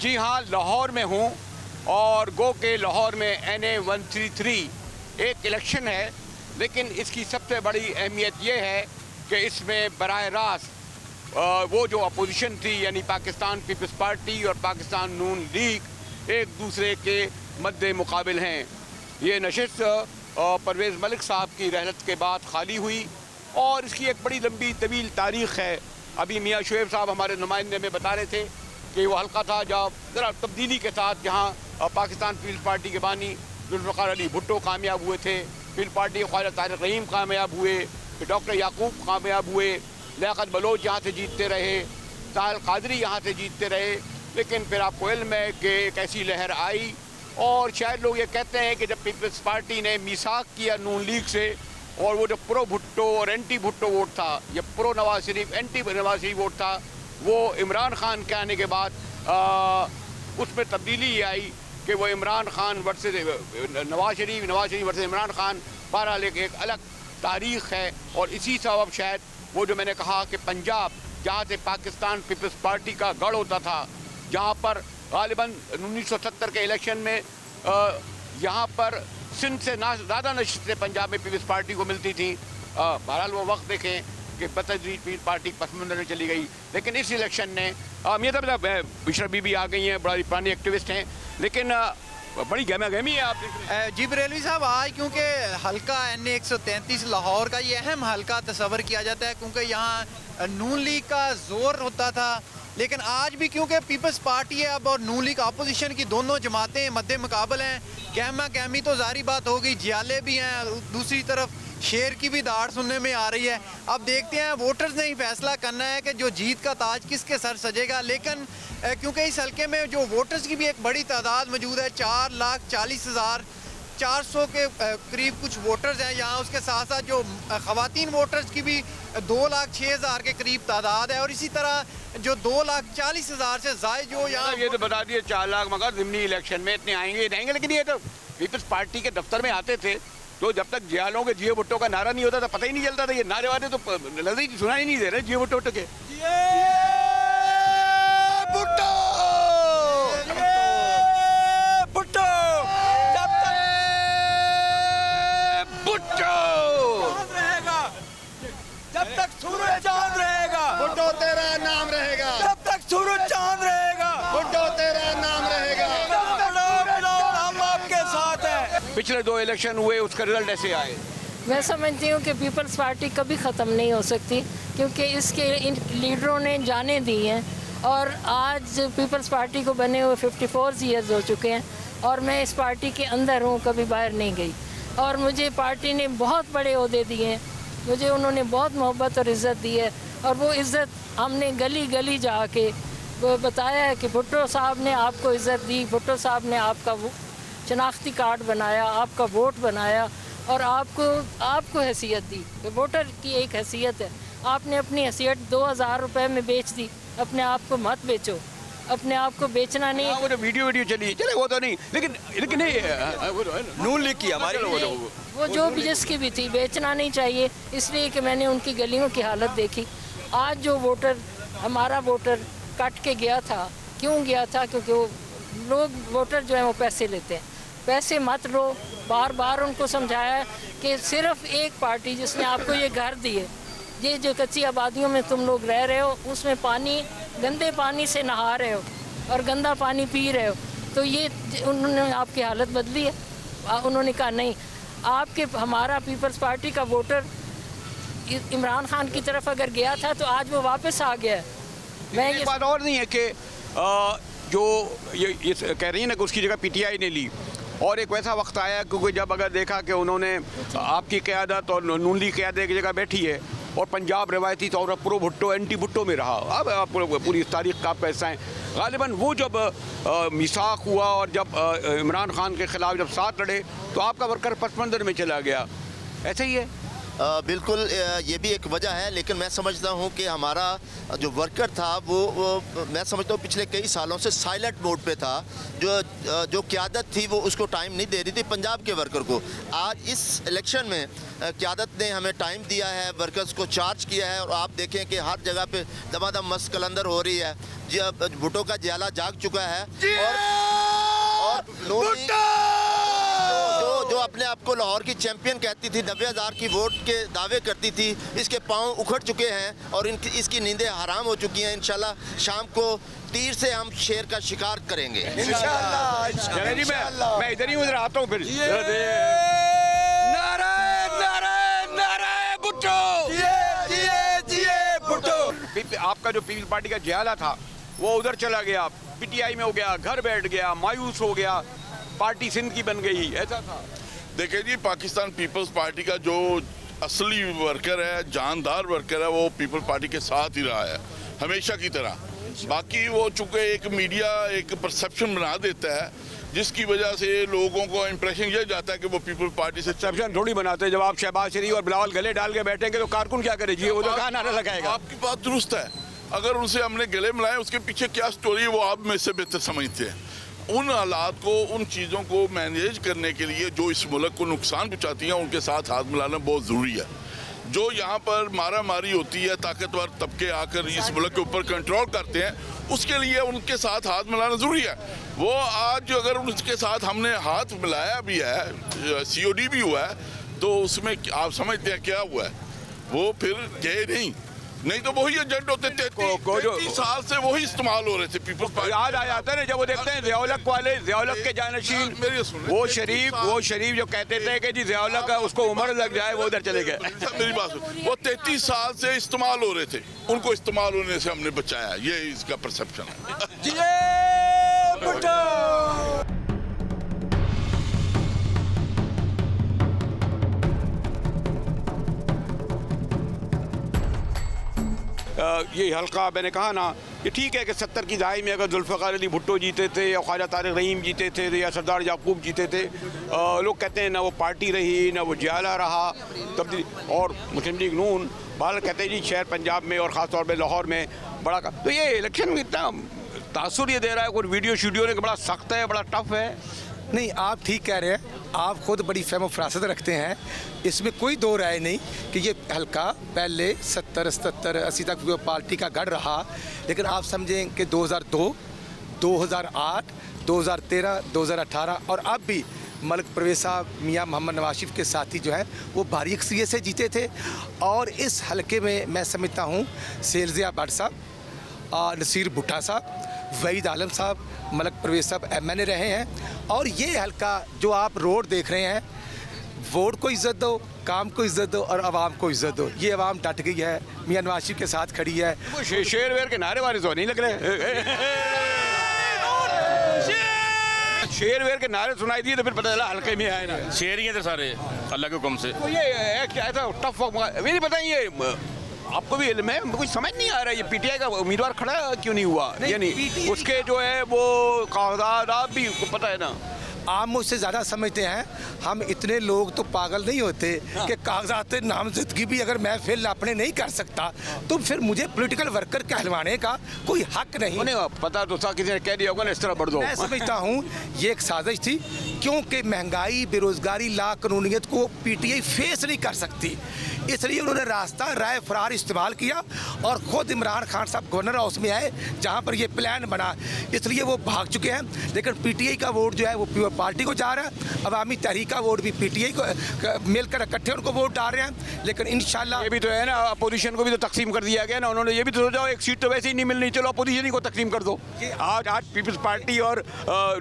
जी हाँ, लाहौर में हूँ और गो के लाहौर में NA 133 एक इलेक्शन है, लेकिन इसकी सबसे बड़ी अहमियत ये है कि इसमें बराह रास्त वो जो अपोजिशन थी यानी पाकिस्तान पीपल्स पार्टी और पाकिस्तान नून लीग एक दूसरे के मद्दे मुकाबिल हैं। ये नशिस्त परवेज़ मलिक साहब की रहलत के बाद खाली हुई और इसकी एक बड़ी लंबी तवील तारीख़ है। अभी मियाँ शुएब साहब हमारे नुमाइंदे में बता रहे थे कि वो हल्का था जब ज़रा तब्दीली के साथ जहाँ पाकिस्तान पीपल्स पार्टी के बानी जुल्फ़िकार अली भुट्टो कामयाब हुए थे, पीपल्स पार्टी के ख्वाजा तारिक रहीम कामयाब हुए, फिर डॉक्टर याकूब कामयाब हुए, लियाकत बलोच यहाँ से जीतते रहे, साहिल कादरी यहाँ से जीतते रहे। लेकिन फिर आपको इल्म है कि एक ऐसी लहर आई और शायद लोग ये कहते हैं कि जब पीपल्स पार्टी ने मीसाक किया नून लीग से और वो जो प्रो भुट्टो और एंटी भुट्टो वोट था, या pro Nawaz Sharif anti Nawaz Sharif vote था, वो इमरान खान के आने के बाद उसमें तब्दीली ये आई कि वो इमरान खान वर्सेस नवाज शरीफ वर्सेस इमरान खान। बहरहाल एक अलग तारीख़ है और इसी सबब शायद वो जो मैंने कहा कि पंजाब जहाँ से पाकिस्तान पीपल्स पार्टी का गढ़ होता था, जहाँ पर गालिबन 1970 के इलेक्शन में यहाँ पर सिंध से ज़्यादा नशिस्तें पंजाब में पीपल्स पार्टी को मिलती थी। बहरहाल वो वक्त देखें कि बतदरीज पीपल्स पार्टी पसमंजर में चली गई। लेकिन इस इलेक्शन ने बिशरा बीबी आ गई हैं, बड़ी पुरानी एक्टिविस्ट हैं, लेकिन बड़ी गहमा गहमी है। आप जी बरेलवी साहब, आज क्योंकि हल्का NA 133 लाहौर का ये अहम हल्का तस्वर किया जाता है क्योंकि यहाँ नून लीग का जोर होता था, लेकिन आज भी क्योंकि पीपल्स पार्टी है अब और नून लीग अपोजिशन की दोनों जमातें मद्दे मुकाबल हैं, गहमा गहमी तो जारी बात होगी, जियाले भी हैं, दूसरी तरफ शेर की भी दाड़ सुनने में आ रही है। अब देखते हैं, वोटर्स ने ही फैसला करना है कि जो जीत का ताज किसके सर सजेगा। लेकिन क्योंकि इस हल्के में जो वोटर्स की भी एक बड़ी तादाद मौजूद है, 4,40,400 के करीब कुछ वोटर्स हैं यहाँ, उसके साथ साथ जो ख़वातीन वोटर्स की भी 2,06,000 के करीब तादाद है और इसी तरह जो 2,40,000 से ज़ायद जो यहाँ ये तो बता दिए 4 लाख, मगर ज़िमनी इलेक्शन में इतने आएंगे। लेकिन ये तो पीपल्स पार्टी के दफ्तर में आते थे तो जब तक जियालों के जियो भुट्टो का नारा नहीं होता था पता ही नहीं चलता था। ये नारे वारे तो नजर सुना ही नहीं दे रहे जियो भुट्टो के। जब तक सूरज चांद रहेगा, भुट्टो तेरा नाम रहेगा। जब तक सूरज चांद रहेगा, भुट्टो तेरा नाम रहेगा। हम आपके साथ हैं। पिछले 2 इलेक्शन हुए, उसका रिजल्ट ऐसे आए। मैं समझती हूँ कि पीपल्स पार्टी कभी ख़त्म नहीं हो सकती क्योंकि इसके इन लीडरों ने जाने दी हैं और आज पीपल्स पार्टी को बने हुए 54 ईयर्स हो चुके हैं और मैं इस पार्टी के अंदर हूँ, कभी बाहर नहीं गई। और मुझे पार्टी ने बहुत बड़े ओहदे दिए हैं, मुझे उन्होंने बहुत मोहब्बत और इज़्ज़त दी है और वो इज़्ज़त हमने गली गली जाके वो बताया है कि भुट्टो साहब ने आपको इज़्ज़त दी, भुट्टो साहब ने आपका शनाख्ती कार्ड बनाया, आपका वोट बनाया और आपको हैसियत दी। तो वोटर की एक हैसियत है, आपने अपनी हैसियत 2,000 रुपये में बेच दी, अपने आप को मत बेचो, अपने आप को बेचना नहीं। वो तो वीडियो चली चले वो तो नहीं, लेकिन नून लीग की हमारी वो जो भी जिसकी भी थी बेचना नहीं चाहिए, इसलिए कि मैंने उनकी गलियों की हालत देखी। आज जो वोटर हमारा वोटर कट के गया था, क्यों गया था? क्योंकि वो लोग वोटर जो है वो पैसे लेते हैं, पैसे मत लो। बार बार उनको समझाया कि सिर्फ एक पार्टी जिसने आपको ये घर दिए, ये जो कच्ची आबादियों में तुम लोग रह रहे हो उसमें पानी गंदे पानी से नहा रहे हो और गंदा पानी पी रहे हो, तो ये उन्होंने आपकी हालत बदली है। उन्होंने कहा नहीं, आपके हमारा पीपल्स पार्टी का वोटर इमरान खान की तरफ अगर गया था तो आज वो वापस आ गया है। मैं ये बात और नहीं है कि जो ये कह रही है ना कि उसकी जगह PTI ने ली और एक वैसा वक्त आया क्योंकि जब अगर देखा कि उन्होंने आपकी क़यादत और नून लीग क़यादत की जगह बैठी है और पंजाब रवायती तौर पर प्रो भुट्टो एंटी भुट्टो में रहा। अब आप पूरी इस तारीख का आप पैसा है गालिबन वो जब मिसाक हुआ और जब इमरान खान के ख़िलाफ़ जब साथ लड़े तो आपका वर्कर पसमंजर में चला गया। ऐसे ही है। बिल्कुल, ये भी एक वजह है, लेकिन मैं समझता हूँ कि हमारा जो वर्कर था वो मैं समझता हूँ पिछले कई सालों से साइलेंट मोड पे था। जो क़यादत थी वो उसको टाइम नहीं दे रही थी पंजाब के वर्कर को। आज इस इलेक्शन में क़यादत ने हमें टाइम दिया है, वर्कर्स को चार्ज किया है, और आप देखें कि हर जगह पे दमादम मस्त कलंदर हो रही है। भुट्टो का ज्याला जाग चुका है, और नून लीग जो अपने आप को लाहौर की चैंपियन कहती थी, 90,000 की वोट के दावे करती थी, इसके पांव उखड़ चुके हैं और इसकी नींदें हराम हो चुकी हैं। इंशाल्लाह शाम को तीर से हम शेर का शिकार करेंगे इंशाल्लाह। जी मैं इधर ही उधर आता हूँ फिर। आपका जो पीपल्स पार्टी का ज्याला था वो उधर चला गया, पीटीआई में हो गया, घर बैठ गया, मायूस हो गया, पार्टी सिंध की बन गई, ऐसा था। देखिए जी, पाकिस्तान पीपल्स पार्टी का जो असली वर्कर है, जानदार वर्कर है, वो पीपल्स पार्टी के साथ ही रहा है हमेशा की तरह। बाकी वो चूँकि एक मीडिया एक परसेप्शन बना देता है, जिसकी वजह से लोगों को इंप्रेशन ये जाता है कि वो पीपल्स पार्टी से परसेप्शन थोड़ी बनाते हैं। जब आप शहबाज शरीफ और बिलावल गले डाल के बैठेंगे तो कारकुन क्या करेगी, वो तो कहाँ नारा लगाएगा। आपकी बात दुरुस्त है, अगर उनसे हमने गले मिलाए उसके पीछे क्या स्टोरी है वो आप में से बेहतर समझते हैं। उन हालात को, उन चीज़ों को मैनेज करने के लिए जो इस मुल्क को नुकसान पहुँचाती हैं, उनके साथ हाथ मिलाना बहुत ज़रूरी है। जो यहाँ पर मारा मारी होती है, ताकतवर तबके आकर इस मुल्क के ऊपर कंट्रोल करते हैं, उसके लिए उनके साथ हाथ मिलाना ज़रूरी है। वो आज अगर उनके साथ हमने हाथ मिलाया भी है, COD भी हुआ है, तो उसमें आप समझते हैं क्या हुआ है? वो फिर गए नहीं तो वही एजेंट होते थे। 33 साल से वही इस्तेमाल हो रहे थे पीपल्स पार्टी। याद आ जाता है ना जब वो देखते हैं ज़ियाउल-हक वाले, ज़ियाउल-हक के जानशीन, वो शरीफ जो कहते थे कि जी ज़ियाउल-हक उसको उम्र लग जाए, वो उधर चले गए। मेरी बात सुन, वो 33 साल से इस्तेमाल हो रहे थे, उनको इस्तेमाल होने से हमने बचाया, ये इसका परसेप्शन है। ये हल्का मैंने कहा ना, ये ठीक है कि 70 की दहाई में अगर जुल्फ़िकार अली भुट्टो जीते थे या ख्वाजा तारिक रहीम जीते थे या सरदार याकूब जीते थे, लोग कहते हैं ना वो पार्टी रही ना वो ज्याला रहा तब्दीली, और मुस्लिम लीग नून बाल कहते हैं जी शहर पंजाब में और ख़ास तौर पर लाहौर में बड़ा तो ये इलेक्शन में इतना तासुर ये दे रहा है, कोई वीडियो शीडियो ने बड़ा सख्त है, बड़ा टफ है। नहीं, आप ठीक कह रहे हैं, आप खुद बड़ी फहम फरासत रखते हैं, इसमें कोई दो राय नहीं कि ये हल्का पहले 70, 77, 80 तक वो पार्टी का गढ़ रहा, लेकिन आप समझें कि 2002, 2008, 2013, 2018 और अब भी मलिक परवेज़ साहब मियां मोहम्मद नवाज शरीफ के साथी जो है वो भारी अक्सरियत से जीते थे। और इस हलके में मैं समझता हूँ शेरज़िया भट्ट साहब, नसीर भुट्टा साहब, वहीद आलम साहब, मलिक परवेज़ साहब MNA रहे हैं। और ये हल्का जो आप रोड देख रहे हैं, वोट को इज़्ज़त दो, काम को इज़्ज़त दो और आवाम को इज़्ज़त दो, ये आवाम डट गई है, मियां नवाज शरीफ के साथ खड़ी है। शेर वेर के नारे वाले तो नहीं लग रहे। शेर वेर के नारे सुनाई दिए तो फिर पता चला हल्के में आए ना, शेर ही हैं थे सारे अल्लाह के हुक्म से। तो ये क्या ऐसा टफ मेरी बताइए, आपको भी इल्म है, कुछ समझ नहीं आ रहा है ये पीटीआई का उम्मीदवार खड़ा क्यों नहीं हुआ, यानी उसके जो है वो कागजात आप भी पता है ना। आप मुझसे ज़्यादा समझते हैं, हम इतने लोग तो पागल नहीं होते कि कागजात नामजदगी भी अगर मैं फिर अपने नहीं कर सकता तो फिर मुझे पॉलिटिकल वर्कर कहलवाने का कोई हक नहीं। पता तो था, किसी ने कह दिया होगा ना इस तरह बढ़ दो। मैं समझता हूँ ये एक साजिश थी, क्योंकि महंगाई, बेरोजगारी, लाकानूनियत को पीटीआई फेस नहीं कर सकती, इसलिए उन्होंने रास्ता राय फरार इस्तेमाल किया और ख़ुद इमरान खान साहब गवर्नर हाउस में आए जहाँ पर ये प्लान बना, इसलिए वो भाग चुके हैं। लेकिन पीटीआई का वोट जो है वो पार्टी को जा रहा है, अवामी तहरीक का वोट भी पीटीआई को मिलकर इकट्ठे उनको वोट डाल रहे हैं। लेकिन इंशाल्लाह ये भी तो है ना, अपोजिशन को भी तो तकसीम कर दिया गया ना, उन्होंने ये भी तो सोचा एक सीट तो वैसे ही नहीं मिलनी, चलो अपोजिशन ही को तकसीम कर दो। आज पीपल्स पार्टी और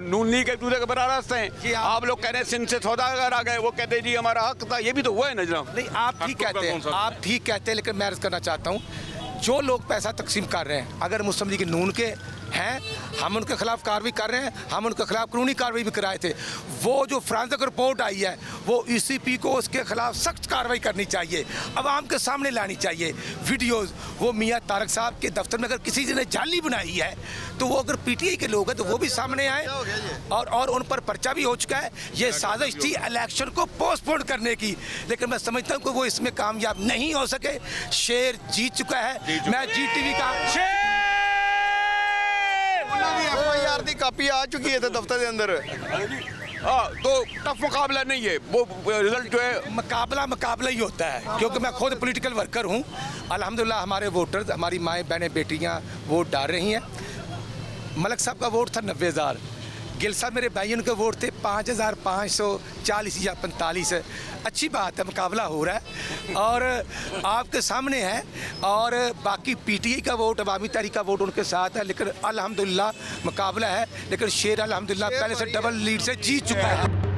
नून लीग एक दूसरे के बराबर रास्ते हैं। आप लोग कह रहे हैं सिंध से सौदागर आ गए, वो कहते हैं जी हमारा हक था, ये भी तो हुआ है ना जनाब। नहीं, आप ठीक कहते हैं, आप ठीक कहते हैं, लेकिन मैं अर्ज करना चाहता हूँ जो लोग पैसा तकसीम कर रहे हैं, अगर मुस्लिम लीग नून के हैं, हम उनके खिलाफ कार्रवाई कर रहे हैं, हम उनके खिलाफ कानूनी कार्रवाई भी कराए थे। वो जो फ्रांसिक रिपोर्ट आई है वो ECP को उसके खिलाफ सख्त कार्रवाई करनी चाहिए, आवाम के सामने लानी चाहिए वीडियोज़। वो मियां तारक साहब के दफ्तर में अगर किसी ने जाली बनाई है तो वो अगर PTI के लोग हैं तो वो भी सामने आए, और उन पर पर्चा भी हो चुका है। ये साजिश थी इलेक्शन को पोस्टपोन करने की, लेकिन मैं समझता हूँ कि वो इसमें कामयाब नहीं हो सके। शेर जीत चुका है। मैं GTV का FIR की कापी आ चुकी है दफ्तर के अंदर। तो टफ मुकाबला नहीं है, वो रिजल्ट जो है मुकाबला ही होता है, क्योंकि मैं खुद पॉलिटिकल वर्कर हूँ। अल्हम्दुलिल्लाह हमारे वोटर, हमारी माएँ बहनें बेटियाँ वोट डाल रही हैं। मलक साहब का वोट था 90,000, गिल साहब मेरे भाइयों के वोट थे 5,540 या 45। अच्छी बात है, मुकाबला हो रहा है और आपके सामने है। और बाकी पीटीआई का वोट, अवामी तहरीक का वोट उनके साथ है, लेकिन अल्हम्दुलिल्लाह मुकाबला है। लेकिन शेर अल्हम्दुलिल्लाह पहले से डबल लीड से जीत चुका है।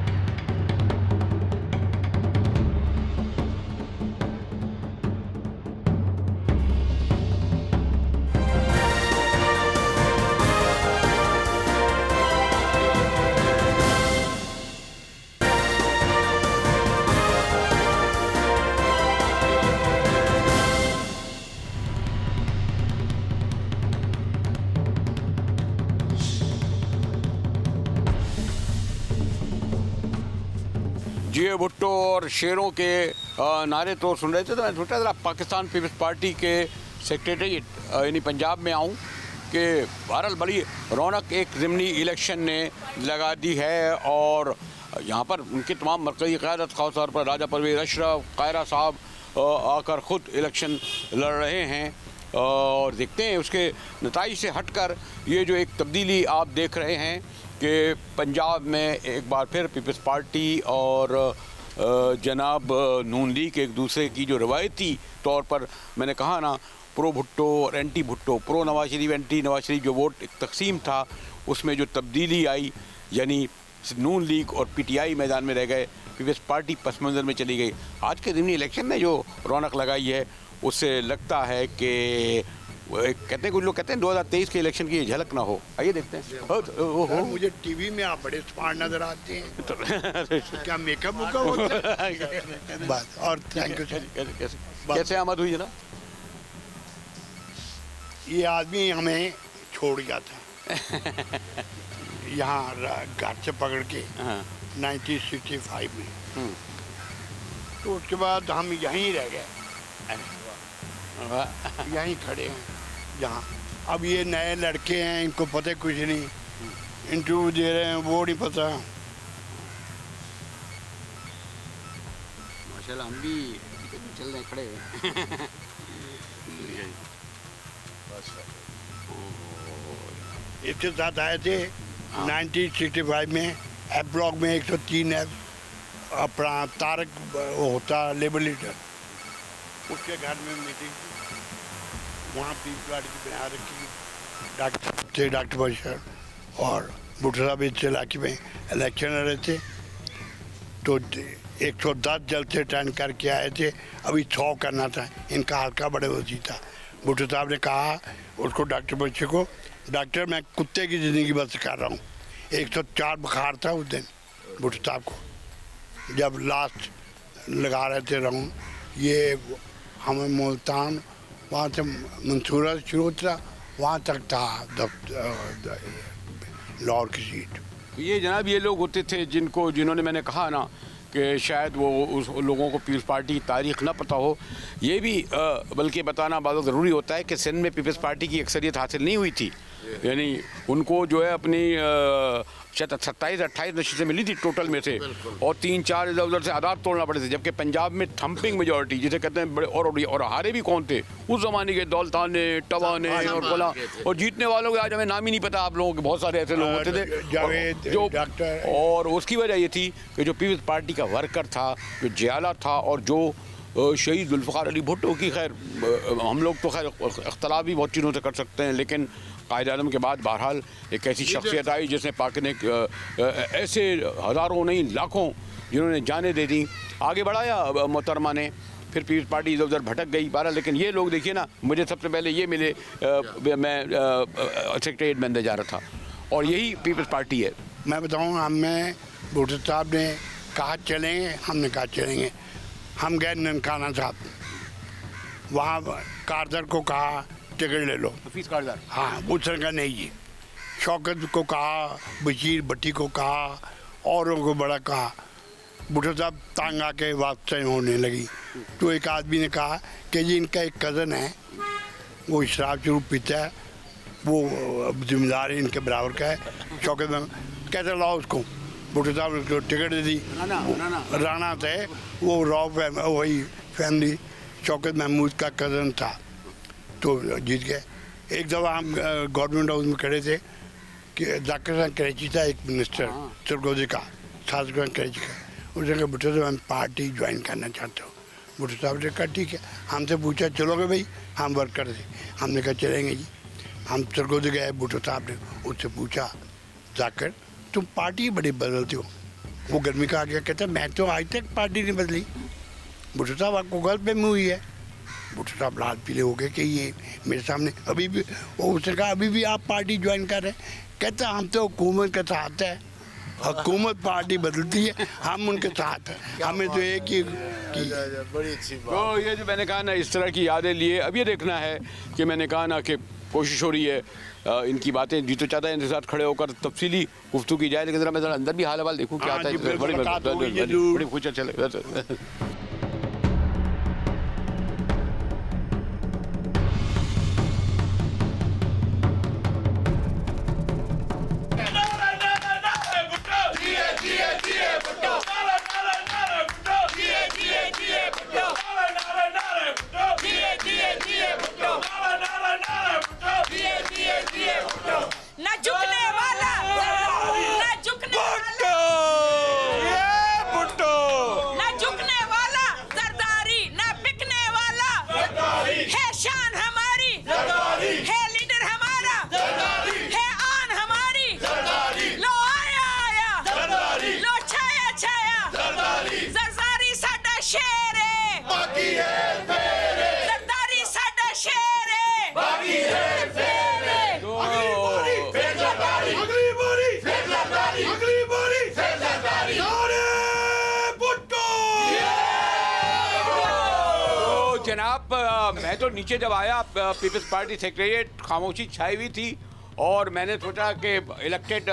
जी भुट्टो और शेरों के नारे तो सुन रहे थे, तो मैं सोचा ज़रा पाकिस्तान पीपल्स पार्टी के सेक्रेटरीट यानी पंजाब में आऊँ कि बहरहाल बड़ी रौनक एक ज़िमनी इलेक्शन ने लगा दी है। और यहाँ पर उनकी तमाम मरकज़ी क़यादत, ख़ास तौर पर राजा परवेज़ अशरफ, कायरा साहब आकर ख़ुद इलेक्शन लड़ रहे हैं। और देखते हैं उसके नताइज से हटकर ये जो एक तब्दीली आप देख रहे हैं कि पंजाब में एक बार फिर पीपल्स पार्टी और जनाब नून लीग एक दूसरे की जो रवायती तौर पर मैंने कहा ना प्रो भुट्टो और anti Bhutto, pro Nawaz Sharif anti Nawaz Sharif जो वोट एक तकसीम था, उसमें जो तब्दीली आई, यानी नून लीग और पीटीआई मैदान में रह गए, पीपल्स पार्टी पस मंज़र में चली गई। आज के ज़िमनी इलेक्शन ने जो रौनक लगाई है उससे लगता है कि कहते हैं, कुछ लोग कहते हैं 2023 के इलेक्शन की झलक ना हो। आइए देखते हैं। मुझे टीवी में आप बड़े स्मार्ट नजर आते हैं। क्या मेकअप होता है? बस। और थैंक यू सर। कैसे आमद हुई जनाब? ये आदमी हमें छोड़ गया था यहाँ घर से पकड़ के 1965 में, तो उसके बाद हम यहीं रह गए, यहीं खड़े हैं जहाँ। अब ये नए लड़के हैं, इनको पता कुछ नहीं, इंटरव्यू दे रहे हैं वो नहीं पता। माशाल्लाह हम भी चल रहे खड़े हैं। इसके साथ आए थे 1965 में एफ ब्लॉक में 103 है अपना तारक होता लेबर लीडर, उसके घर में मीटिंग थी, वहाँ पीपल्स पार्टी की बना रखी डॉक्टर बशर और भुट्टो साहब इस इलाके में इलेक्शन लड़ रहे थे, तो 110 जल्द से टर्न करके आए थे। अभी 100 करना था, इनका हल्का बड़े वसी था। भुट्टो साहब ने कहा उसको, डॉक्टर बशर को, डॉक्टर मैं कुत्ते की ज़िंदगी बस कर रहा हूँ। 104 बुखार था उस दिन भुट्टो साहब को, जब लास्ट लगा रहे थे राउंड। ये हमें मुल्तान वहाँ से मंसूरा शुरू होता, वहाँ तक था लाहौर की सीट। ये जनाब ये लोग होते थे जिन्होंने मैंने कहा ना कि शायद वो उस लोगों को पीपल्स पार्टी की तारीख़ ना पता हो। ये भी बल्कि बताना बहुत ज़रूरी होता है कि सिंध में पीपल्स पार्टी की अक्सरियत हासिल नहीं हुई थी, यानी उनको जो है अपनी शायद 27-28 नशीसें मिली थी टोटल में से, और 3-4 इधर उधर से आदात तोड़ना पड़े थे। जबकि पंजाब में थम्पिंग मेजॉरिटी जिसे कहते हैं बड़े, और हारे भी कौन थे उस ज़माने के, दौलताने, टवाने और गोला, और जीतने वालों के आज हमें नाम ही नहीं पता आप लोगों के। बहुत सारे ऐसे लोग होते थे जो, और उसकी वजह ये थी कि जो पीपल्स पार्टी का वर्कर था, जो जियाला था, और जो शहीद जुल्फ़िकार अली भुट्टो की, खैर हम लोग तो खैर अख्तलाफ भी बहुत चीज़ों से कर सकते हैं, लेकिन कायद आज़म के बाद बहरहाल एक ऐसी शख्सियत आई जिसने पाक ने ऐसे हज़ारों नहीं लाखों जिन्होंने जाने दे दी, आगे बढ़ाया मोहतरमा ने। फिर पीपल्स पार्टी इधर उधर भटक गई बहरहाल। लेकिन ये लोग देखिए ना, मुझे सबसे पहले ये मिले, मैं सेक्रेटरीट में अंदर जा रहा था, और यही पीपल्स पार्टी है। मैं बताऊँ, हमें भुट्टो साहब ने कहा चलेंगे, हमने कहा चलेंगे। हम गए ननकाना साहब, वहाँ कारदर को कहा टिकट ले लो, हफीज़ कारदर, हाँ, उसने कहा नहीं जी। शौकत को कहा, बशीर भट्टी को कहा, औरों को बड़ा कहा। भुट्टो साहब तंग आके वापस होने लगी, तो एक आदमी ने कहा कि जी इनका एक कज़न है, वो शराब शरूब पीता है, वो जिम्मेदार इनके बराबर का है। शौकत में कहते लाओ उसको, भुट्टो साहब ने उसको टिकट दे दी। राणा थे, वो वही फैमिली शौकत महमूद का कज़न था, तो जीत गए। एक दफ़ा हम गवर्नमेंट हाउस में खड़े थे कि जाकिर खान कराची था, एक मिनिस्टर सरगोजी का, साजिद खान कराची का। उसने कहा भुट्टो साहब मैं पार्टी ज्वाइन करना चाहता हूँ। भुट्टो साहब ने कहा ठीक है। हमसे पूछा चलोगे भाई, हम वर्कर थे, हमने कहा चलेंगे जी। हम सरगोजी गए, भुट्टो साहब ने उससे पूछा जाकर तुम पार्टी बड़ी बदलते हो। वो गर्मी का आ गया, कहता मैं तो आज तक पार्टी नहीं बदली। भुट्टो साहब आपको गलतफहमी हुई है। भुट्टो साहब लाल पीले हो गए कि ये मेरे सामने अभी भी, वो उसने कहा अभी भी आप पार्टी ज्वाइन कर रहे हैं। कहता हम तो हुकूमत के साथ है, हुकूमत पार्टी बदलती है, हम उनके साथ हैं, हमें तो एक ही बड़ी अच्छी बात। तो ये जो मैंने कहा ना, इस तरह की यादें लिए अब ये देखना है कि मैंने कहा ना कि कोशिश हो रही है इनकी बातें जी तो चाहता है इनके साथ खड़े होकर तफसीली गुफ्तगू की जाए, लेकिन जरा मैं जरा अंदर भी हाल हवाल देखूँ क्या आता है। बड़ी कुछ चले। जनाब मैं तो नीचे जब आया पीपल्स पार्टी सेक्रेटरीट खामोशी छाई हुई थी और मैंने सोचा कि इलेक्टेड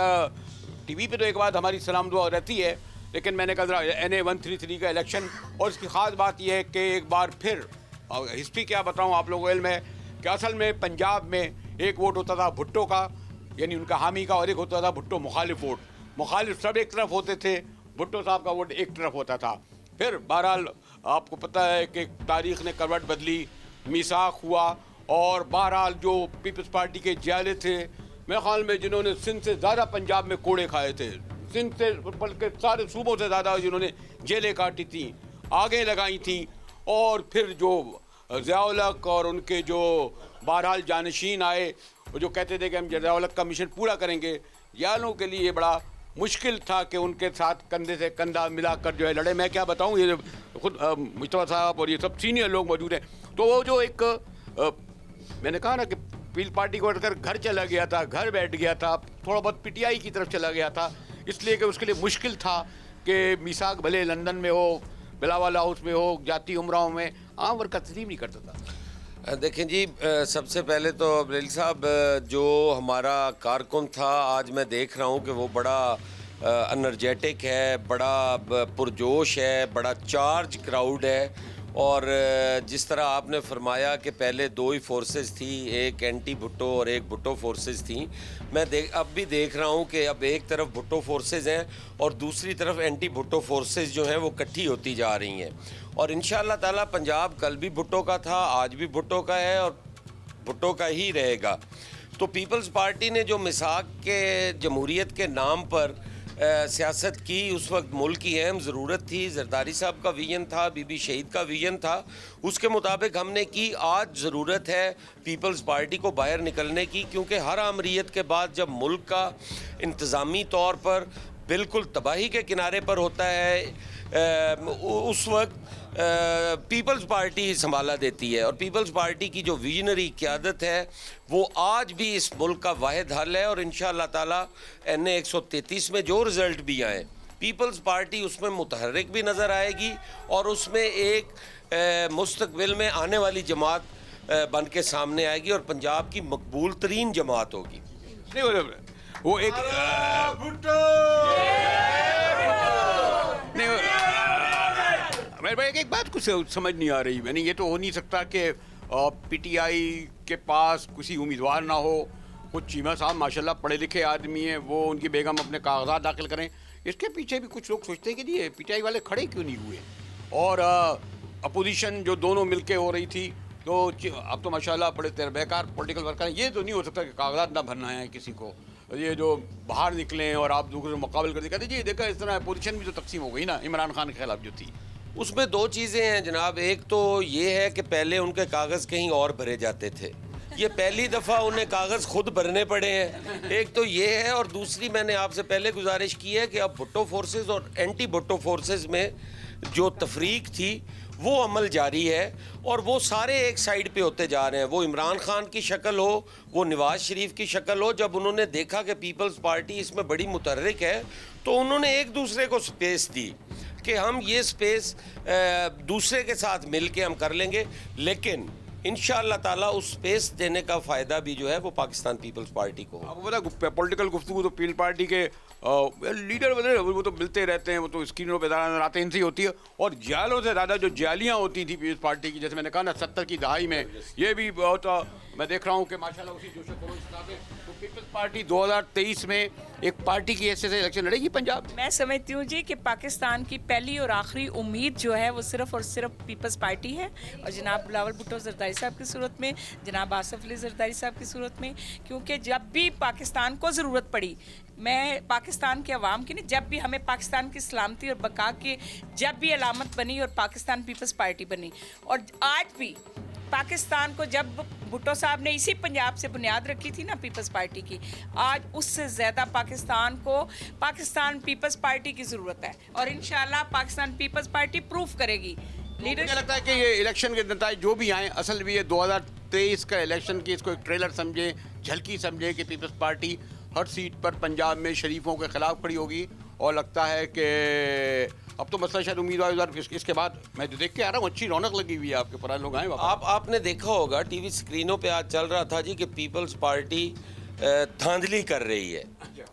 टीवी पे तो एक बात हमारी सलाम दुआ रहती है, लेकिन मैंने कहा NA 133 का इलेक्शन, और इसकी ख़ास बात यह है कि एक बार फिर हिस्ट्री क्या बताऊं आप लोगों को इल्म है कि असल में पंजाब में एक वोट होता था भुट्टो का, यानी उनका हामी का, और एक होता था भुट्टो मुखालिफ वोट। मुखालिफ सब एक तरफ होते थे, भुट्टो साहब का वोट एक तरफ होता था। फिर बहरहाल आपको पता है कि तारीख़ ने करवट बदली, मिसाक हुआ, और बहरहाल जो पीपल्स पार्टी के जाले थे मेरे ख्याल में जिन्होंने सिंध से ज़्यादा पंजाब में कोड़े खाए थे, सिंध से बल्कि सारे सूबों से ज़्यादा जिन्होंने जेलें काटी थी, आगे लगाई थी, और फिर जो ज़िया-उल-हक और उनके जो बहरहाल जानशीन आए जो कहते थे कि हम ज़िया-उल-हक का मिशन पूरा करेंगे, यालों के लिए बड़ा मुश्किल था कि उनके साथ कंधे से कंधा मिलाकर जो है लड़े। मैं क्या बताऊं, ये खुद मुस्तफा साहब और ये सब सीनियर लोग मौजूद हैं। तो वो जो एक मैंने कहा ना कि पीपल्स पार्टी को हटकर घर चला गया था, घर बैठ गया था, थोड़ा बहुत PTI की तरफ चला गया था, इसलिए कि उसके लिए मुश्किल था कि मिसाक भले लंदन में हो, बिलावल हाउस में हो, जाती उमराओं में, आम वर्ग तस्लीम नहीं करता था। देखें जी, सबसे पहले तो अब्दुल साहब जो हमारा कारकुन था, आज मैं देख रहा हूँ कि वो बड़ा एनर्जेटिक है, बड़ा पुरजोश है, बड़ा चार्ज क्राउड है। और जिस तरह आपने फरमाया कि पहले दो ही फोर्सेस थी, एक एंटी भुट्टो और एक भुट्टो फोर्सेस थी, मैं अब भी देख रहा हूँ कि अब एक तरफ भुट्टो फोर्सेस हैं और दूसरी तरफ एंटी भुट्टो फोर्सेस जो हैं वो इकट्ठी होती जा रही हैं। और इंशाअल्लाह ताला पंजाब कल भी भुट्टो का था, आज भी भुट्टो का है और भुट्टो का ही रहेगा। तो पीपल्स पार्टी ने जो मिसाक के जमहूरियत के नाम पर सियासत की, उस वक्त मुल्क की अहम ज़रूरत थी, जरदारी साहब का विजन था, बीबी शहीद का विजन था, उसके मुताबिक हमने की। आज ज़रूरत है पीपल्स पार्टी को बाहर निकलने की, क्योंकि हर आमरीत के बाद जब मुल्क का इंतज़ामी तौर पर बिल्कुल तबाही के किनारे पर होता है, उस वक्त पीपल्स पार्टी ही संभाला देती है। और पीपल्स पार्टी की जो विजनरी क़यादत है वो आज भी इस मुल्क का वाहिद हल है। और इंशाअल्लाह ताला NA 133 में जो रिज़ल्ट भी आए, पीपल्स पार्टी उसमें मुतहर्रिक भी नज़र आएगी और उसमें एक मुस्तकबिल में आने वाली जमात बन के सामने आएगी और पंजाब की मकबूल तरीन जमात होगी। वो एक मेरे भाई एक बात कुछ समझ नहीं आ रही, यानी ये तो हो नहीं सकता कि PTI के पास किसी उम्मीदवार ना हो कुछ चीमा साहब माशाल्लाह पढ़े लिखे आदमी हैं, वो उनकी बेगम अपने कागजात दाखिल करें। इसके पीछे भी कुछ लोग सोचते हैं कि ये पीटीआई वाले खड़े क्यों नहीं हुए। और अपोजिशन जो दोनों मिलके हो रही थी, तो अब तो माशाल्लाह बड़े तजर्बेकार पॉलिटिकल वर्कर हैं। ये तो नहीं हो सकता कि कागजात ना भरना है किसी को, ये जो बाहर निकले और आप दूसरे मुकाबले कर कहते जी देखा इस तरह अपोजिशन भी तो तकसीम हो गई ना इमरान खान के खिलाफ जो थी। उसमें दो चीज़ें हैं जनाब। एक तो ये है कि पहले उनके कागज़ कहीं और भरे जाते थे, ये पहली दफ़ा उन्हें कागज़ खुद भरने पड़े हैं। एक तो ये है, और दूसरी मैंने आपसे पहले गुजारिश की है कि अब भुट्टो फोर्सेस और एंटी भुट्टो फोर्सेस में जो तफरीक थी वो अमल जारी है, और वो सारे एक साइड पे होते जा रहे हैं। वो इमरान खान की शक्ल हो, वो नवाज शरीफ की शक्ल हो, जब उन्होंने देखा कि पीपल्स पार्टी इसमें बड़ी मुतहर्रिक है तो उन्होंने एक दूसरे को स्पेस दी कि हम ये स्पेस दूसरे के साथ मिल के हम कर लेंगे। लेकिन इंशाअल्लाह ताला उस स्पेस देने का फ़ायदा भी जो है वो पाकिस्तान पीपल्स पार्टी को। आपको पता पॉलिटिकल गुफ्तगू तो पीपल पार्टी के लीडर वगैरह वो तो मिलते रहते हैं, वो तो स्क्रीनों पर नजर आते हैं, इनसे होती है। और जालों से ज़्यादा जो जालियाँ होती थी पीपल्स पार्टी की, जैसे मैंने कहा ना 70 की दहाई में, ये भी बहुत मैं देख रहा हूँ कि माशाल्लाह उसी जोश खरोश के साथ तो पीपल्स पार्टी 2023 में एक पार्टी की हैसियत से इलेक्शन लड़ेगी पंजाब। मैं समझती हूँ जी कि पाकिस्तान की पहली और आखिरी उम्मीद जो है वो सिर्फ और सिर्फ पीपल्स पार्टी है, और जनाब बिलावल भुट्टो जरदारी साहब की सूरत में, जनाब आसफ अली जरदारी साहब की सूरत में। क्योंकि जब भी पाकिस्तान को ज़रूरत पड़ी, मैं पाकिस्तान के अवाम की नहीं, जब भी हमें पाकिस्तान की सलामती और बका की जब भी अलामत बनी और पाकिस्तान पीपल्स पार्टी बनी, और आज भी पाकिस्तान को जब भुट्टो साहब ने इसी पंजाब से बुनियाद रखी थी ना पीपल्स पार्टी की, आज उससे ज़्यादा पाकिस्तान को पाकिस्तान पीपल्स पार्टी की ज़रूरत है, और इंशाल्लाह पाकिस्तान पीपल्स पार्टी प्रूफ करेगी। मुझे लगता है कि ये इलेक्शन के नतीजे जो भी आए, असल भी ये 2023 का इलेक्शन की इसको एक ट्रेलर समझे, झलकी समझे कि पीपल्स पार्टी हर सीट पर पंजाब में शरीफों के खिलाफ खड़ी होगी। और लगता है कि अब तो मसला शायद उम्मीदवार इसके बाद मैं जो देख के आ रहा हूँ अच्छी रौनक लगी हुई है, आपके पुराने लोग आए। आपने देखा होगा टीवी स्क्रीनों पे आज चल रहा था जी कि पीपल्स पार्टी धांधली कर रही है,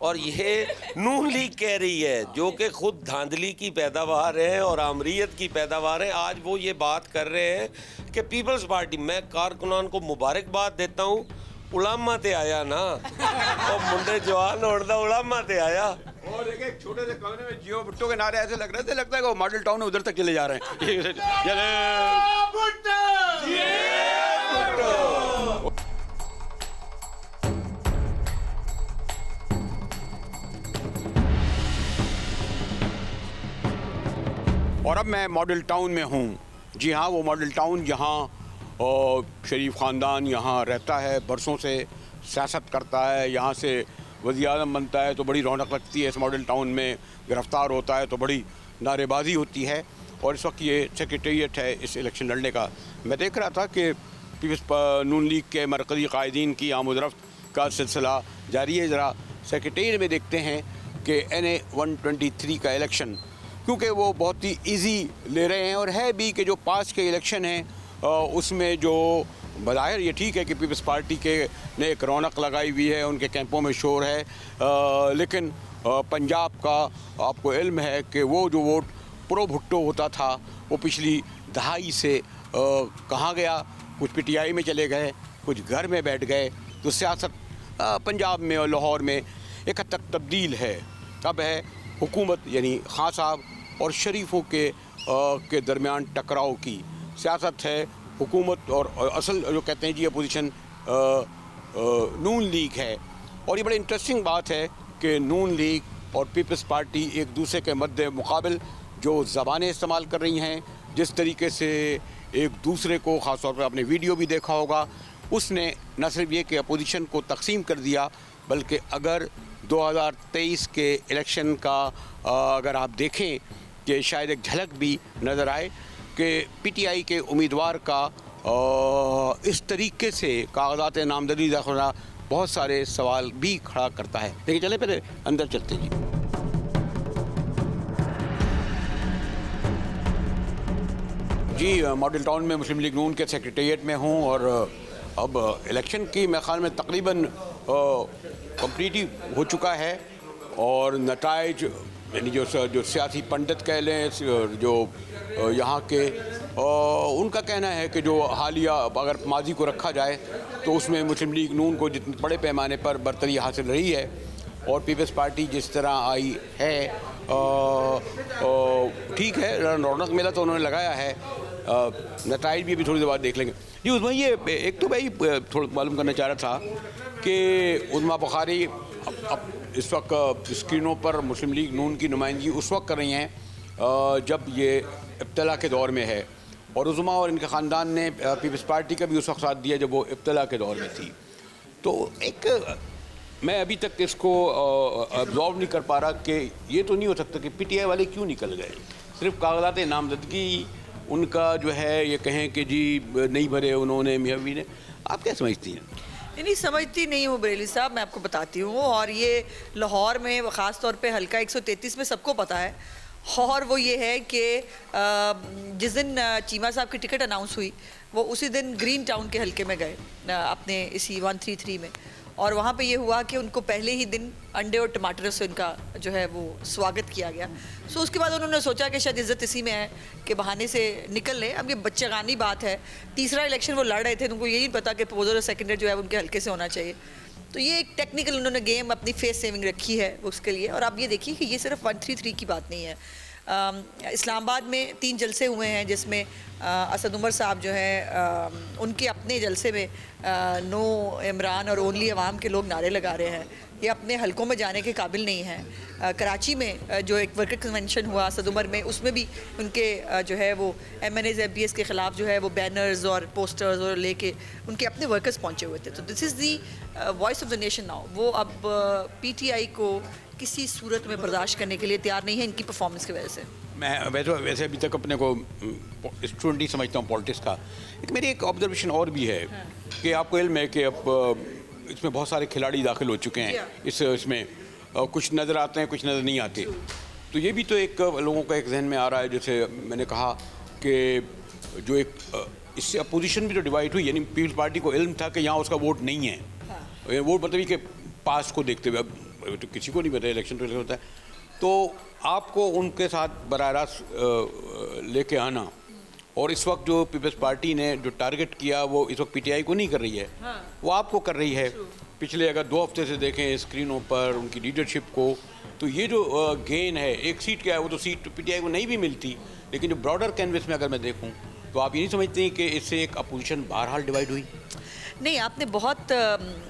और ये नून लीग कह रही है जो कि खुद धांधली की पैदावार है और आमरीयत की पैदावार है। आज वो ये बात कर रहे हैं कि पीपल्स पार्टी, मैं कारकुनान को मुबारकबाद देता हूँ, उलामा ते आया ना और मुंडे जवान उड़दा उलामा ते आया। और देखिए छोटे से कमरे में जियो भुट्टो के नारे ऐसे लग रहे थे, लगता है कि वो मॉडल टाउन उधर तक चले जा रहे हैं। और अब मैं मॉडल टाउन में हूँ। जी हाँ, वो मॉडल टाउन जहाँ शरीफ ख़ानदान यहाँ रहता है, बरसों से सियासत करता है, यहाँ से वज़ीर-ए-आज़म बनता है तो बड़ी रौनक लगती है। इस मॉडल टाउन में गिरफ्तार होता है तो बड़ी नारेबाजी होती है। और इस वक्त ये सेक्रेटेरिएट है इस इलेक्शन लड़ने का। मैं देख रहा था कि पीपल्स नून लीग के मरकज़ी कायदीन की आमद-ओ-रफ़्त का सिलसिला जारी है। ज़रा सेक्रेटेरिएट में देखते हैं कि NA 123 का इलेक्शन, क्योंकि वो बहुत ही ईजी ले रहे हैं, और है भी कि जो पास के इलेक्शन हैं उसमें जो बज़ाहिर ये ठीक है कि पीपल्स पार्टी के ने एक रौनक लगाई हुई है, उनके कैंपों में शोर है, लेकिन पंजाब का आपको इल्म है कि वो जो वोट प्रो भुट्टो होता था वो पिछली दहाई से कहाँ गया, कुछ PTI में चले गए, कुछ घर में बैठ गए। तो सियासत पंजाब में और लाहौर में एक हद तक तब्दील है। अब है हुकूमत यानी खान साहब और शरीफों के दरमियान टकराव की सियासत है। हुकूमत और असल जो कहते हैं जी अपोजिशन नून लीग है। और ये बड़ी इंटरेस्टिंग बात है कि नून लीग और पीपल्स पार्टी एक दूसरे के मद्दे मुकाबिल जो ज़बानें इस्तेमाल कर रही हैं, जिस तरीके से एक दूसरे को, ख़ास तौर पर आपने वीडियो भी देखा होगा, उसने न सिर्फ ये कि अपोजिशन को तकसीम कर दिया, बल्कि अगर 2023 के इलेक्शन का अगर आप देखें कि शायद एक झलक भी नज़र आए कि PTI के उम्मीदवार का इस तरीके से कागजात नामजदगी दाखिल होना बहुत सारे सवाल भी खड़ा करता है। लेकिन चले पहले अंदर चलते हैं जी। मॉडल टाउन में मुस्लिम लीग नून के सेक्रेटेरिएट में हूँ, और अब इलेक्शन की मेरे ख्याल में तकरीबन कंप्लीट ही हो चुका है, और नताइज यानी जो सियासी पंडित कह लें, जो यहाँ के उनका कहना है कि जो हालिया अगर माजी को रखा जाए तो उसमें मुस्लिम लीग नून को जितने बड़े पैमाने पर बरतरी हासिल रही है और पीपल्स पार्टी जिस तरह आई है ठीक है, रौनक मेला तो उन्होंने लगाया है, नताइज भी अभी थोड़ी देर बाद देख लेंगे। जी उसमें ये एक तो भाई थोड़ा मालूम करना चाह रहा था कि उज़्मा बुखारी अब इस वक्त स्क्रीनों पर मुस्लिम लीग नून की नुमाइंदगी उस वक्त कर रही हैं जब ये इब्तला के दौर में है, और उज़्मा और इनके ख़ानदान ने पीपल्स पार्टी का भी उस वक्त साथ दिया जब वो इब्तला के दौर में थी। तो एक मैं अभी तक इसको अब्जॉर्व नहीं कर पा रहा कि ये तो नहीं हो सकता कि पीटीआई वाले क्यों निकल गए, सिर्फ कागजात नामजदगी उनका जो है ये कहें कि जी नहीं भरे उन्होंने मियावी ने, आप क्या समझती हैं? नहीं समझती नहीं हूँ बरेली साहब, मैं आपको बताती हूँ। और ये लाहौर में ख़ास तौर पे हल्का 133 में सबको पता है, और वो ये है कि जिस दिन चीमा साहब की टिकट अनाउंस हुई वो उसी दिन ग्रीन टाउन के हल्के में गए अपने इसी 133 में, और वहाँ पे ये हुआ कि उनको पहले ही दिन अंडे और टमाटर से उनका जो है वो स्वागत किया गया। सो उसके बाद उन्होंने सोचा कि शायद इज़्ज़त इसी में है कि बहाने से निकल लें। अब ये बच्चेगानी बात है, तीसरा इलेक्शन वो लड़ रहे थे, उनको यही पता कि पोजर और सेकेंडरी जो है उनके हल्के से होना चाहिए। तो ये एक टेक्निकल उन्होंने गेम अपनी फेस सेविंग रखी है उसके लिए। और आप ये देखिए कि ये सिर्फ 133 की बात नहीं है, इस्लामाबाद में 3 जलसे हुए हैं जिसमें असद उमर साहब जो है उनके अपने जलसे में नो इमरान और ओनली अवाम के लोग नारे लगा रहे हैं, ये अपने हलकों में जाने के काबिल नहीं हैं। कराची में जो एक वर्कर कन्वेंशन हुआ असद उमर में, उसमें भी उनके जो है वो MNAs MPs के ख़िलाफ़ जो है वो बैनर्स और पोस्टर्स और लेके उनके अपने वर्कर्स पहुँचे हुए थे। तो this is the voice of the nation now. वो अब PTI को किसी सूरत में बर्दाश्त करने के लिए तैयार नहीं है इनकी परफॉर्मेंस की वजह से। मैं वैसे अभी तक अपने को स्टूडेंट ही समझता हूँ पॉलिटिक्स का। मेरी एक ऑब्जर्वेशन और भी है कि आपको इल्म है कि अब इसमें बहुत सारे खिलाड़ी दाखिल हो चुके हैं इसमें, कुछ नज़र आते हैं कुछ नज़र नहीं आते। तो ये भी तो एक लोगों का एक जहन में आ रहा है, जैसे मैंने कहा कि जो एक इससे अपोजिशन भी तो डिवाइड हुई, यानी पीपल्स पार्टी को इल्म था कि यहाँ उसका वोट नहीं है। वोट मतलब कि पास को देखते हुए, अब तो किसी को नहीं पता इलेक्शन तो होता है, तो आपको उनके साथ बराह रास्त लेके आना, और इस वक्त जो पीपल्स पार्टी ने जो टारगेट किया वो इस वक्त PTI को नहीं कर रही है, वो आपको कर रही है। पिछले अगर 2 हफ्ते से देखें स्क्रीनों पर उनकी लीडरशिप को, तो ये जो गेन है एक सीट क्या है, वो तो सीट PTI को नहीं भी मिलती, लेकिन जो ब्रॉडर कैनवस में अगर मैं देखूँ तो आप ये नहीं समझते कि इससे एक अपोजिशन बहरहाल डिवाइड हुई? नहीं, आपने बहुत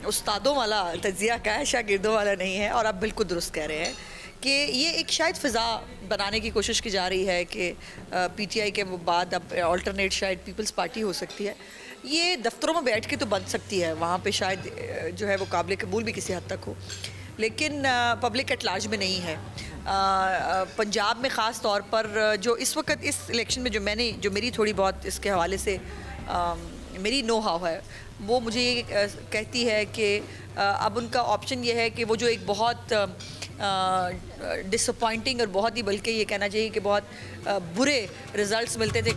उस्तादों वाला तजिया कहा है, शागिर्दों वाला नहीं है। और आप बिल्कुल दुरुस्त कह रहे हैं कि ये एक शायद फ़िज़ा बनाने की कोशिश की जा रही है कि PTI के बाद अब अल्टरनेट शायद पीपल्स पार्टी हो सकती है। ये दफ्तरों में बैठ के तो बन सकती है, वहाँ पे शायद जो है वो काबिल कबूल भी किसी हद तक हो, लेकिन पब्लिक एट लार्ज में नहीं है। पंजाब में ख़ास तौर पर जो इस वक्त इस इलेक्शन में जो मेरी थोड़ी बहुत इसके हवाले से मेरी नो हाउ है, वो मुझे ये कहती है कि अब उनका ऑप्शन ये है कि वो जो एक बहुत डिसअपॉइंटिंग और बहुत ही, बल्कि ये कहना चाहिए कि बहुत बुरे रिजल्ट्स मिलते थे।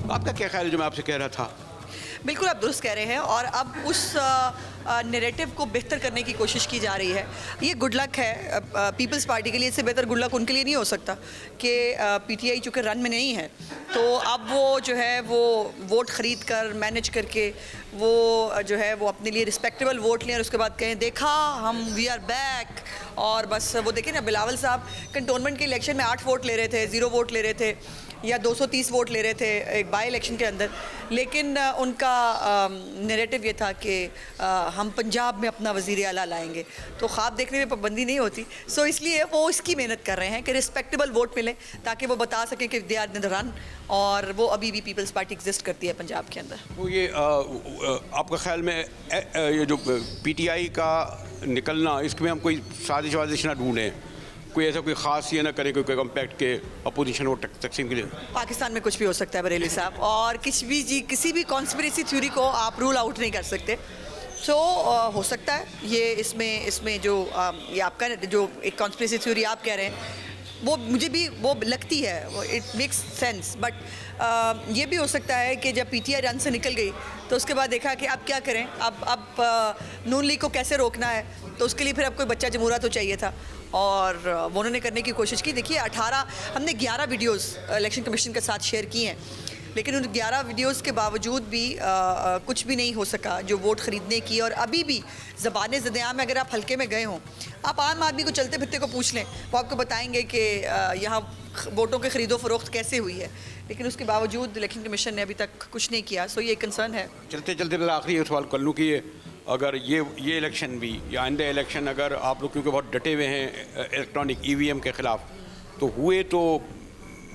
आपका क्या ख्याल है जो मैं आपसे कह रहा था? बिल्कुल आप दुरुस्त कह रहे हैं, और अब उस नैरेटिव को बेहतर करने की कोशिश की जा रही है। ये गुड लक है पीपल्स पार्टी के लिए, इससे बेहतर गुड लक उनके लिए नहीं हो सकता कि PTI चूँकि रन में नहीं है, तो अब वो जो है वो वोट ख़रीद कर मैनेज करके वो जो है वो अपने लिए रिस्पेक्टेबल वोट लें और उसके बाद कहें देखा हम वी आर बैक। और बस वो देखें ना, बिलावल साहब कंटोनमेंट के इलेक्शन में 8 वोट ले रहे थे, 0 वोट ले रहे थे, या 230 वोट ले रहे थे एक बाई इलेक्शन के अंदर, लेकिन उनका नैरेटिव ये था कि हम पंजाब में अपना वज़ीर आला लाएंगे। तो ख्वाब देखने में पाबंदी नहीं होती, सो इसलिए वो इसकी मेहनत कर रहे हैं कि रिस्पेक्टेबल वोट मिले ताकि वो बता सकें कि they are in the run, और वो अभी भी पीपल्स पार्टी एग्जिस्ट करती है पंजाब के अंदर। वो ये आपका ख्याल में ये जो PTI का निकलना, इसमें हम कोई साजिश वाजिश ना ढूंढें, कोई ऐसा कोई ख़ास ये ना करे कोई कम्पैक्ट के अपोजिशन वोट तकसीम के लिए? पाकिस्तान में कुछ भी हो सकता है बरेली साहब, और किसी भी कॉन्स्पिरेसी थ्योरी को आप रूल आउट नहीं कर सकते। तो हो सकता है ये इसमें जो ये आपका जो एक कॉन्स्पिरेसी थ्योरी आप कह रहे हैं वो मुझे भी वो लगती है, इट मेक्स सेंस, बट ये भी हो सकता है कि जब पीटीआई रन से निकल गई तो उसके बाद देखा कि अब क्या करें, अब नून लीग को कैसे रोकना है, तो उसके लिए फिर अब कोई बच्चा जमूरा तो चाहिए था और वो उन्होंने करने की कोशिश की। देखिए हमने 11 वीडियोस इलेक्शन कमीशन के साथ शेयर की हैं, लेकिन उन 11 वीडियोस के बावजूद भी कुछ भी नहीं हो सका जो वोट ख़रीदने की। और अभी भी ज़बान ज़दिया में अगर आप हल्के में गए हों, आप आम आदमी को चलते फिरते को पूछ लें, वो आपको बताएंगे कि यहाँ वोटों के ख़रीदो फ़रोख्त कैसे हुई है, लेकिन उसके बावजूद इलेक्शन कमीशन ने अभी तक कुछ नहीं किया। सो ये कंसर्न है। चलते चलते आखिरी सवाल कर लूँ कि अगर ये इलेक्शन भी या आइंदा इलेक्शन अगर आप लोग क्योंकि बहुत डटे हुए हैं इलेक्ट्रॉनिक EVM के ख़िलाफ़ तो हुए, तो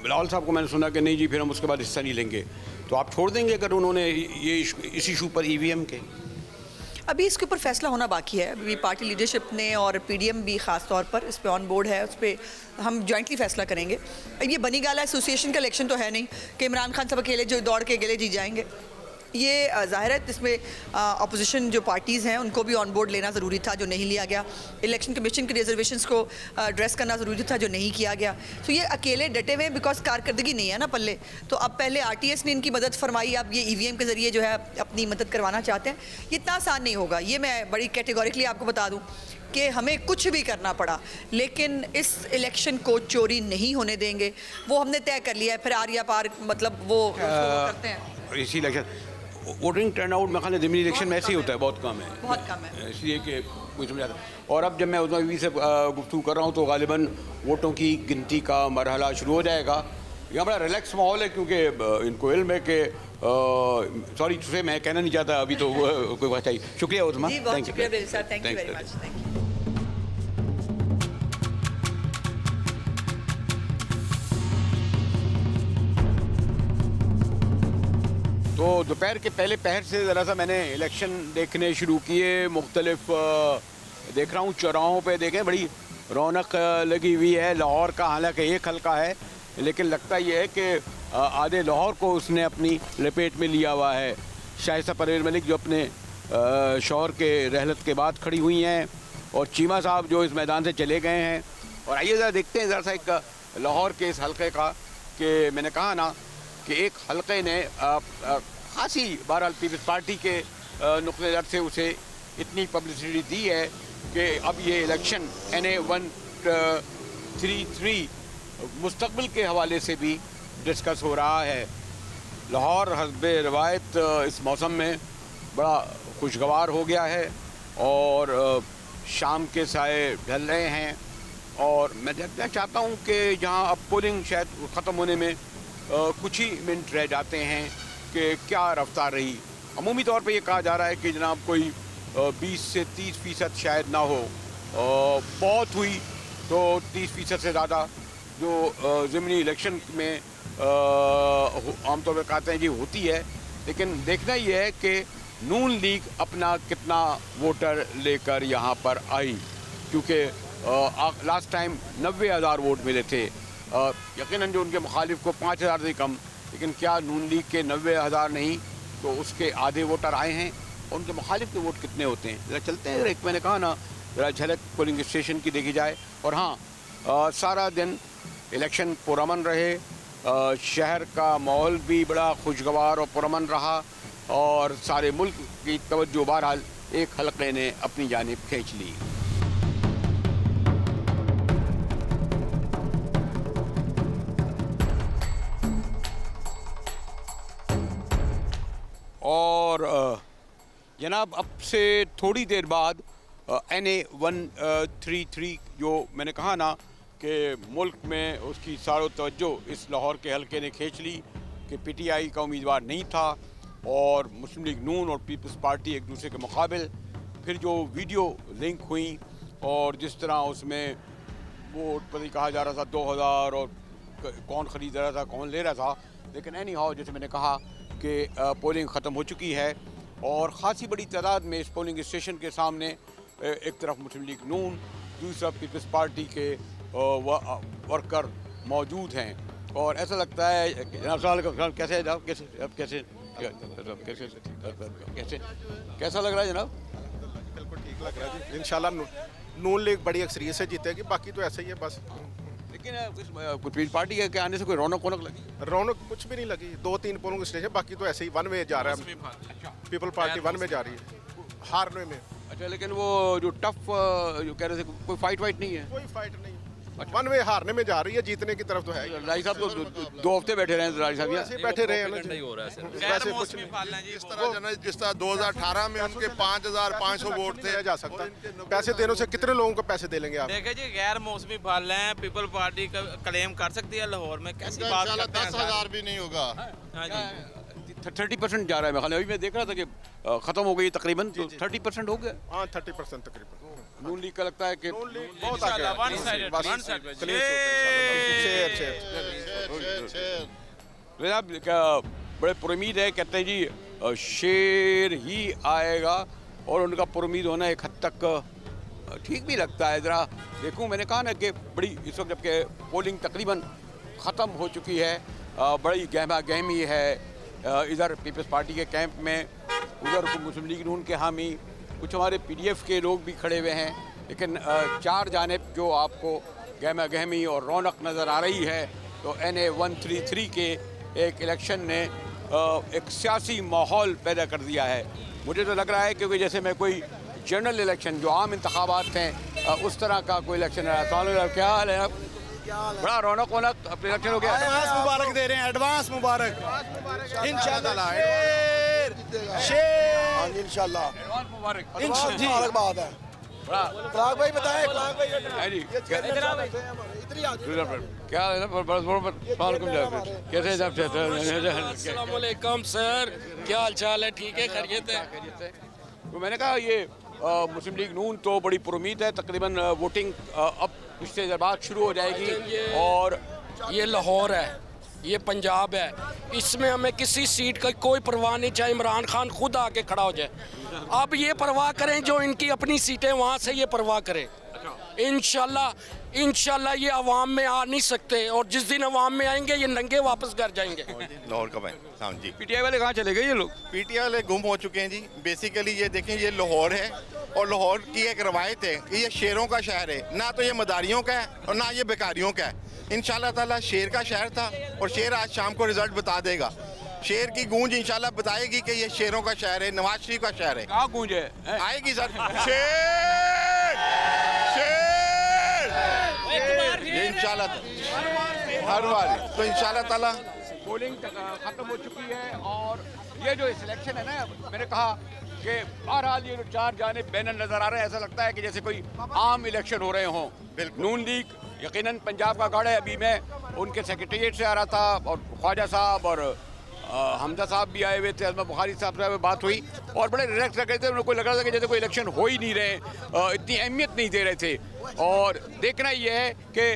बिलावल साहब को मैंने सुना कि नहीं जी फिर हम उसके बाद हिस्सा नहीं लेंगे, तो आप छोड़ देंगे अगर उन्होंने ये इस इशू पर EVM के? अभी इसके ऊपर फैसला होना बाकी है। अभी पार्टी लीडरशिप ने और PDM भी ख़ास तौर पर इस पे ऑन बोर्ड है, उस पर हम जॉइंटली फैसला करेंगे। ये बनी गाला एसोसिएशन का इलेक्शन तो है नहीं कि इमरान खान साहब अकेले जो दौड़ के अकेले जीत जाएंगे। ये ज़ाहिर है इसमें अपोजिशन जो पार्टीज़ हैं उनको भी ऑन बोर्ड लेना ज़रूरी था, जो नहीं लिया गया। इलेक्शन कमीशन के रिजर्वेशंस को एड्रेस करना ज़रूरी था, जो नहीं किया गया। तो ये अकेले डटे हुए बिकॉज कारकर्दगी नहीं है ना पल्ले, तो अब पहले RTS ने इनकी मदद फरमाई, अब ये EVM के ज़रिए जो है अपनी मदद करवाना चाहते हैं। ये इतना आसान नहीं होगा, ये मैं बड़ी कैटेगोरिकली आपको बता दूँ कि हमें कुछ भी करना पड़ा लेकिन इस इलेक्शन को चोरी नहीं होने देंगे, वो हमने तय कर लिया है। फिर आर या पार मतलब वो करते हैं। इसी इलेक्शन वोटिंग टर्नआउट में खाली ज़मीनी इलेक्शन में ऐसे ही होता है, बहुत कम है, इसलिए कि कोई समझ आता है। और अब जब मैं उस्मान बीवी से गुफ्तगू कर रहा हूँ तो गालिबन वोटों की गिनती का मरहला शुरू हो जाएगा। यहाँ बड़ा रिलैक्स माहौल है क्योंकि इनको इल्म है कि सॉरी तुझे मैं कहना नहीं चाहता अभी तो कोई बात चाहिए। शुक्रिया उस्मान, बहुत शुक्रिया बिल साहब, thank you very much, thank you. तो दोपहर के पहले पहर से ज़रा सा मैंने इलेक्शन देखने शुरू किए, मुख्तलिफ देख रहा हूँ चौराहों पे, देखें बड़ी रौनक लगी हुई है। लाहौर का हालांकि एक हल्का है लेकिन लगता ये है कि आधे लाहौर को उसने अपनी लपेट में लिया हुआ है। शाइस्ता परवेज़ मलिक जो अपने शौहर के रहलत के बाद खड़ी हुई हैं और चीमा साहब जो इस मैदान से चले गए हैं। और आइए ज़रा देखते हैं ज़रा सा एक लाहौर के इस हल्के का कि मैंने कहा ना कि एक हल्के ने खासी बहरहाल पीपल्स पार्टी के नुक़्ते नज़र से उसे इतनी पब्लिसिटी दी है कि अब ये इलेक्शन NA 133 मुस्तक़बिल के हवाले से भी डिस्कस हो रहा है। लाहौर हस्बे रवायत इस मौसम में बड़ा खुशगवार हो गया है और शाम के साए ढल रहे हैं और मैं देखना चाहता हूँ कि जहाँ अब पोलिंग शायद ख़त्म होने में कुछ ही मिनट रह जाते हैं कि क्या रफ्तार रही। अमूमी तौर पे ये कहा जा रहा है कि जनाब कोई 20 से 30% शायद ना हो, बहुत हुई तो 30% से ज़्यादा जो ज़मीनी इलेक्शन में आमतौर पर कहते हैं जी होती है। लेकिन देखना ये है कि नून लीग अपना कितना वोटर लेकर यहाँ पर आई, क्योंकि लास्ट टाइम 90,000 वोट मिले थे। यकीनन जो उनके मुखालिफ को 5,000 से कम, लेकिन क्या नून लीग के 90,000 नहीं तो उसके आधे वोटर आए हैं और उनके मुखालिफ के वोट कितने होते हैं। ज़रा चलते हैं, एक मैंने कहा ना ज़रा झलक पोलिंग स्टेशन की देखी जाए। और हाँ, सारा दिन इलेक्शन पुरअमन रहे, शहर का माहौल भी बड़ा खुशगवार और पुरअमन रहा और सारे मुल्क की तवज्जो बहरहाल एक हल्के ने अपनी जानिब खींच ली। और जनाब अब से थोड़ी देर बाद NA 133 जो मैंने कहा ना कि मुल्क में उसकी सारो तवज्जो इस लाहौर के हल्के ने खींच ली कि PTI का उम्मीदवार नहीं था और मुस्लिम लीग नून और पीपल्स पार्टी एक दूसरे के मुकाबिल। फिर जो वीडियो लिंक हुई और जिस तरह उसमें वोट पर कहा जा रहा था 2000 और कौन ख़रीद रहा था कौन ले रहा था, लेकिन एनी हाउ जैसे मैंने कहा कि पोलिंग ख़त्म हो चुकी है और ख़ासी बड़ी तादाद में इस पोलिंग स्टेशन के सामने एक तरफ मुस्लिम लीग नून, दूसरा पीपल्स पार्टी के वर्कर मौजूद हैं और ऐसा लगता है जनाब साहब कैसे जनाब कैसे कैसे कैसे कैसे कैसा लग रहा है जनाब? बिल्कुल ठीक लग रहा है जी। इंशाल्लाह नून लीग बड़ी अक्सरियत से जीतेगी, बाकी तो ऐसे ही है बस। लेकिन कुछ पार्टी के आने से कोई रौनक लगी? रौनक कुछ भी नहीं लगी, 2-3 पोलिंग स्टेशन, बाकी तो ऐसे ही वन वे जा रहा है। पीपल पार्टी वन में जा रही है, हारने में। अच्छा, लेकिन वो जो टफ जो कह रहे थे कोई फाइट नहीं है? कोई फाइट नहीं, वन वे हारने में जा रही है, जीतने की तरफ तो है। राजी साहब तो 2 हफ्ते बैठे रहे हैं, राजी साहब ऐसे बैठे रहे हैं। वैसे कुछ नहीं, जिस तरह 2018 में उनके 5,500 वोट थे जा सकता। पैसे देने से कितने लोगों को पैसे दे लेंगे आप? देखिए जी, गैर मौसमी फल हैं, पीपल पार्टी का क्लेम कर सकती है लाहौर में, कैसी बात करते हैं? 10,000 भी नहीं होगा। हाँ जी, 30% जा रहा है। मैं अभी मैं देख रहा था कि खत्म हो गई तकरीबन, तो 30% हो गया। हाँ 30% तकरीबन। नून लीग का लगता है कि बहुत आगे है। बड़े पुरुमीद है, कहते हैं जी शेर ही आएगा और उनका पुरुमीद होना एक हद तक ठीक भी लगता है। ज़रा देखूं, मैंने कहा ना कि बड़ी इस वक्त जबकि पोलिंग तकरीबन ख़त्म हो चुकी है, बड़ी गहमा गहमी है इधर पीपल्स पार्टी के कैंप में, उधर मुस्लिम लीग नून के हामी, कुछ हमारे पीडीएफ के लोग भी खड़े हुए हैं। लेकिन चार जानिब जो आपको गहमा गहमी और रौनक नज़र आ रही है, तो NA 133 के एक इलेक्शन ने एक सियासी माहौल पैदा कर दिया है। मुझे तो लग रहा है क्योंकि जैसे मैं कोई जनरल इलेक्शन जो आम इंतखाबात हैं उस तरह का कोई इलेक्शन है। क्या हाल है आप? बड़ा रौनक अपने इलेक्शन हो गया। एडवांस मुबारक दे रहे हैं, एडवांस मुबारक इंशाल्लाह। इंशाल्लाह मुबारक है। कलाक भाई बताएं, कलाक भाई क्या कैसे? अस्सलामुअलैकुम सर, क्या हाल चाल है? ठीक है, खैरियत है। तो मैंने कहा ये मुस्लिम लीग नून तो बड़ी पुरुमीद है, तकरीबन वोटिंग अब कुछ देर बाद शुरू हो जाएगी। और ये लाहौर है, ये पंजाब है, इसमें हमें किसी सीट का कोई परवाह नहीं, चाहे इमरान खान खुद आके खड़ा हो जाए। अब ये परवाह करें जो इनकी अपनी सीटें, वहाँ से ये परवाह करें। इंशाल्लाह ये अवाम में आ नहीं सकते, और जिस दिन अवाम में आएंगे ये नंगे वापस घर जाएंगे। लाहौर कब है? हाँ जी। पीटीआई वाले कहाँ चले गए ये लोग? पीटीआई वाले गुम हो चुके हैं जी। बेसिकली ये देखें, ये लाहौर है और लाहौर की एक रवायत है कि ये शेरों का शहर है, ना तो ये मदारियों का है और ना ये बेकारियों का है। इंशाल्लाह ताला शेर का शहर था और शेर आज शाम को रिजल्ट बता देगा। शेर की गूंज इंशाल्लाह बताएगी कि ये शेरों का शहर है, नवाज शरीफ का शहर है। कहाँ गूंज है? आएगी सर। शेर ये इंशाल्लाह हर बार। तो इंशाल्लाह ताला पोलिंग खत्म हो चुकी है और ये जो सिलेक्शन है ना, मैंने कहा कि बहरहाल ये जो चार जानिब बैनर नजर आ रहे हैं, ऐसा लगता है कि जैसे कोई आम इलेक्शन हो रहे हों। नून लीग यकीनन पंजाब का गढ़ है। अभी मैं उनके सेक्रेटेरिएट से आ रहा था और ख्वाजा साहब और हमजा साहब भी आए हुए थे, अजमा बुखारी साहब से बात हुई और बड़े रिलैक्स लग रहे थे। उनको लग रहा था कि जैसे कोई इलेक्शन हो ही नहीं रहे, इतनी अहमियत नहीं दे रहे थे। और देखना ये है कि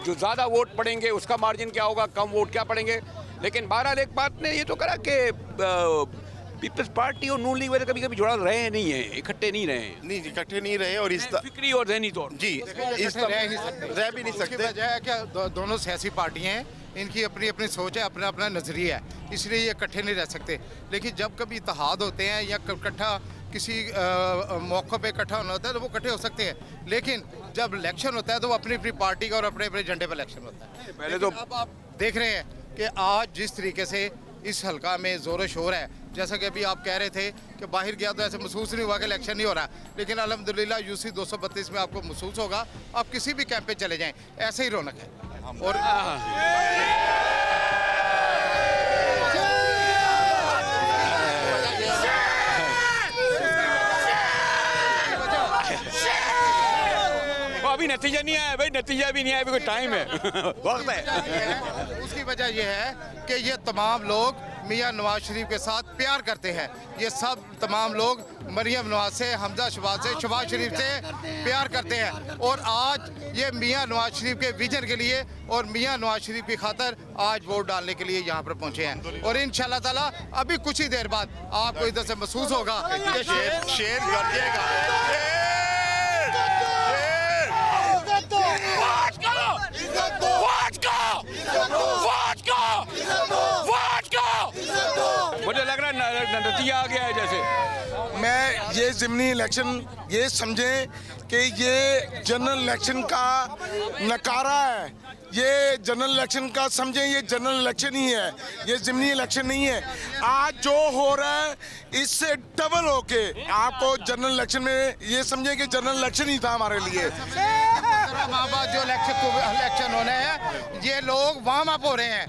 जो ज़्यादा वोट पड़ेंगे उसका मार्जिन क्या होगा, कम वोट क्या पड़ेंगे। लेकिन बहरहाल एक बात ने ये तो करा कि पीपल्स पार्टी और नून लीग वगैरह कभी कभी जुड़ा रहे नहीं है, इकट्ठे नहीं रहे। नहीं, इकट्ठे नहीं रहे और इस फिक्री और ज़हनी तौर जी इस रह भी नहीं सकते। वजह है कि दोनों सियासी पार्टियां हैं, इनकी अपनी अपनी सोच है, अपना अपना नज़रिया है, इसलिए ये इकट्ठे नहीं रह सकते। लेकिन जब कभी इत्तेहाद होते हैं या इकट्ठा किसी मौके पे इकट्ठा होना होता है तो वो इकट्ठे हो सकते हैं। लेकिन जब इलेक्शन होता है तो वो अपनी अपनी पार्टी का और अपने अपने झंडे पर इलेक्शन होता है। पहले तो अब आप देख रहे हैं कि आज जिस तरीके से इस हल्का में ज़ोर शोर है, जैसा कि अभी आप कह रहे थे कि बाहर गया तो ऐसे महसूस नहीं हुआ कि इलेक्शन नहीं हो रहा, लेकिन अल्हम्दुलिल्लाह UC 232 में आपको महसूस होगा। आप किसी भी कैंप पे चले जाएं, ऐसे ही रौनक है। और अभी नतीजा नहीं आया भाई, नतीजा भी नहीं आया, अभी कोई टाइम है, वक्त है। उसकी वजह यह है कि ये तमाम लोग मियां नवाज शरीफ के साथ प्यार करते हैं। ये सब तमाम लोग मरियम नवाज से, हमजा शहबाज से, शहबाज शरीफ से प्यार करते हैं। और आज ये मियां नवाज शरीफ के विजन के लिए और मियां नवाज शरीफ की खातर आज वोट डालने के लिए यहाँ पर पहुँचे हैं। और इंशाल्लाह ताला अभी कुछ ही देर बाद आपको इधर से महसूस होगा कि शेर गरजेगा। आ गया है जैसे। मैं ये ज़िमनी इलेक्शन ये समझें कि ये जनरल इलेक्शन का नकारा है, ये जनरल इलेक्शन का समझें, ये जनरल इलेक्शन ही है, ये ज़िमनी इलेक्शन नहीं है। आज जो हो रहा है इससे डबल होके आपको जनरल इलेक्शन में ये समझें कि जनरल इलेक्शन ही था हमारे लिए। जो इलेक्शन होने हैं ये लोग वार्म अप हो रहे हैं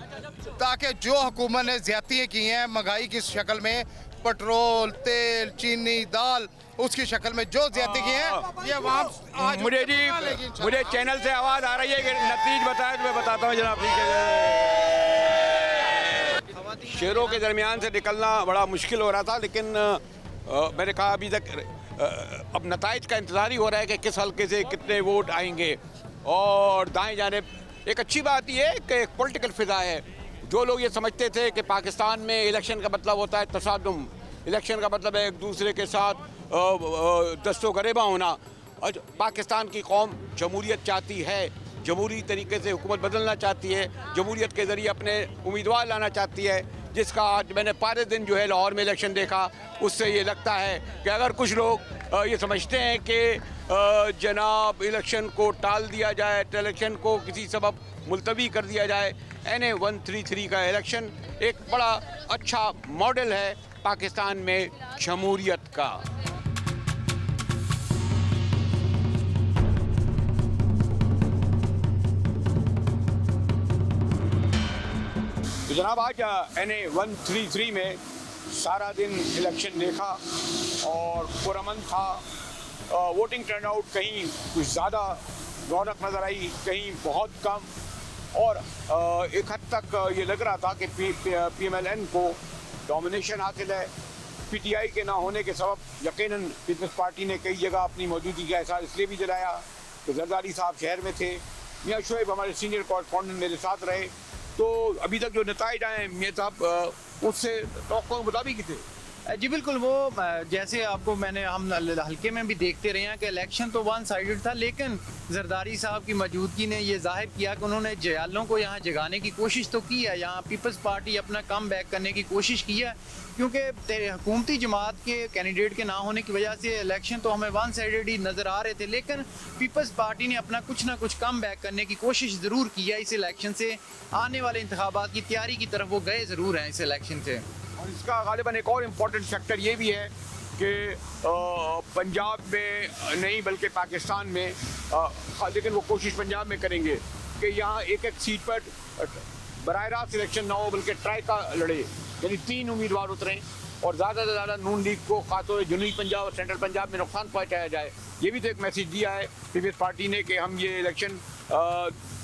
ताकि जो हुकूमत ने ज्यादतियाँ की हैं महंगाई की शक्ल में, पेट्रोल, तेल, चीनी, दाल, उसकी शक्ल में जो ज्यादती की है ये वहाँ मुझे चैनल से आवाज़ आ रही है कि नतीज बताए तो मैं बताता हूँ जनाब। शेरों के दरमियान से निकलना बड़ा मुश्किल हो रहा था, लेकिन मैंने कहा अभी तक अब नताइज का इंतज़ार ही हो रहा है कि किस हल्के से कितने वोट आएंगे। और दाएं जानिब एक अच्छी बात यह है कि एक पॉलिटिकल फिजा है। जो लोग ये समझते थे कि पाकिस्तान में इलेक्शन का मतलब होता है तसादुम, इलेक्शन का मतलब है एक दूसरे के साथ दस्तों गरेबा होना। और पाकिस्तान की कौम जमहूरियत चाहती है, जमहूरी तरीके से हुकूमत बदलना चाहती है, जमहूरियत के ज़रिए अपने उम्मीदवार लाना चाहती है, जिसका आज मैंने पारे दिन जो है लाहौर में इलेक्शन देखा, उससे ये लगता है कि अगर कुछ लोग ये समझते हैं कि जनाब इलेक्शन को टाल दिया जाए, इलेक्शन को किसी सबब मुलतवी कर दिया जाए, NA 133 का इलेक्शन एक बड़ा अच्छा मॉडल है पाकिस्तान में जमहूरियत का। तो जनाब आज NA 133 में सारा दिन इलेक्शन देखा और पुरअमन था। वोटिंग टर्नआउट कहीं कुछ ज़्यादा रौनक नज़र आई, कहीं बहुत कम, और एक हद तक ये लग रहा था कि PMLN को डोमिनेशन हासिल है। PTI के ना होने के सबब यकीनन पीपल्स पार्टी ने कई जगह अपनी मौजूदगी का एहसास इसलिए भी दिलाया कि जरदारी साहब शहर में थे। मियाँ शोएब हमारे सीनियर कॉरेस्पॉन्डेंट मेरे साथ रहे। तो अभी तक जो नताइज आए मियाँ साहब उससे तवक्को के मुताबिक थे। जी बिल्कुल, वो जैसे आपको हम हल्के में भी देखते रहे हैं कि इलेक्शन तो वन साइडेड था, लेकिन जरदारी साहब की मौजूदगी ने ये जाहिर किया कि उन्होंने जयालों को यहाँ जगाने की कोशिश तो की है। यहाँ पीपल्स पार्टी अपना कम बैक करने की कोशिश की है, क्योंकि हुकूमती जमात के कैंडिडेट के ना होने की वजह से इलेक्शन तो हमें वन साइडेड ही नज़र आ रहे थे, लेकिन पीपल्स पार्टी ने अपना कुछ ना कुछ कम बैक करने की कोशिश ज़रूर की है। इस इलेक्शन से आने वाले इंतखाबात की तैयारी की तरफ वो गए ज़रूर हैं इस इलेक्शन से। और इसका गालिबन एक और इम्पोर्टेंट फैक्टर ये भी है कि पंजाब में नहीं बल्कि पाकिस्तान में, लेकिन वो कोशिश पंजाब में करेंगे कि यहाँ एक एक सीट पर बराह रास्त सिलेक्शन ना हो बल्कि ट्राई का लड़े, यानी 3 उम्मीदवार उतरें और ज़्यादा से ज़्यादा नून लीग को खासतौर से जनूबी पंजाब और सेंट्रल पंजाब में नुकसान पहुँचाया जाए। ये भी तो एक मैसेज दिया है पीपल्स पार्टी ने कि हम ये इलेक्शन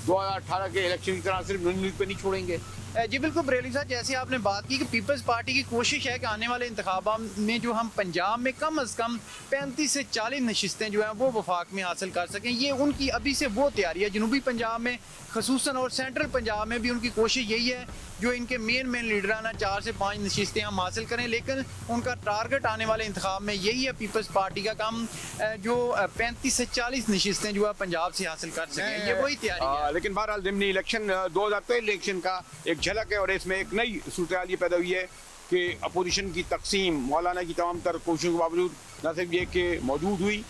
2018 के इलेक्शन की तरह सिर्फ नून लीग पर नहीं छोड़ेंगे। जी बिल्कुल बरेली साहब, जैसे आपने बात की कि पीपल्स पार्टी की कोशिश है कि आने वाले इंतखाबात में जो हम पंजाब में कम अज़ कम 35 से 40 नशिस्तें जो हैं वो वफाक में हासिल कर सकें। ये उनकी अभी से वो तैयारी है। जनूबी पंजाब में खसूसन और सेंट्रल पंजाब में भी उनकी कोशिश यही है जो इनके मेन लीडराना 4 से 5 नशिस्तें हम हासिल करें, लेकिन उनका टारगेट आने वाले इंतखाब में यही है पीपल्स पार्टी का काम जो 35 से 40 नशिस्तें जो है पंजाब से हासिल कर सकें। ये वही तैयारी है। लेकिन बहरहाल ज़िमनी इलेक्शन 2023 इलेक्शन का एक झलक है और इसमें एक नई सूरत ये पैदा हुई है कि अपोजिशन की तकसीम मौलाना की तमाम तर कोशिशों के बावजूद न सिर्फ ये कि मौजूद हुई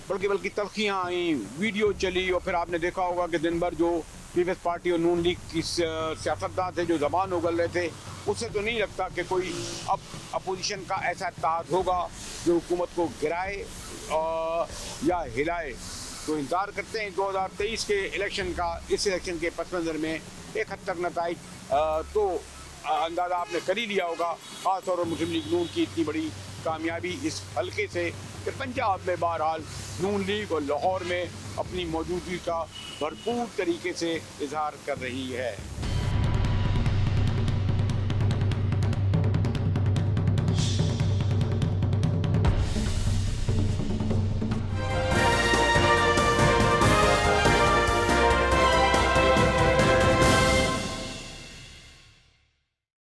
बल्कि तलखियाँ आई, वीडियो चली, और फिर आपने देखा होगा कि दिन भर जो पीपल्स पार्टी और नून लीग की सियासतदान थे जो ज़बान उगल रहे थे, उससे तो नहीं लगता कि कोई अब अपोजिशन का ऐसा इत्तेहाद होगा जो हुकूमत को गिराए या हिलाए। तो इंतज़ार करते हैं 2023 के इलेक्शन का। इस इलेक्शन के पस मंज़र में एक हद तक नताइज तो अंदाज़ा आपने कर ही लिया होगा, ख़ास तौर पर मुस्लिम लीग नून की इतनी बड़ी कामयाबी इस हल्के से कि पंजाब में बहरहाल नून लीग और लाहौर में अपनी मौजूदगी का भरपूर तरीके से इजहार कर रही है।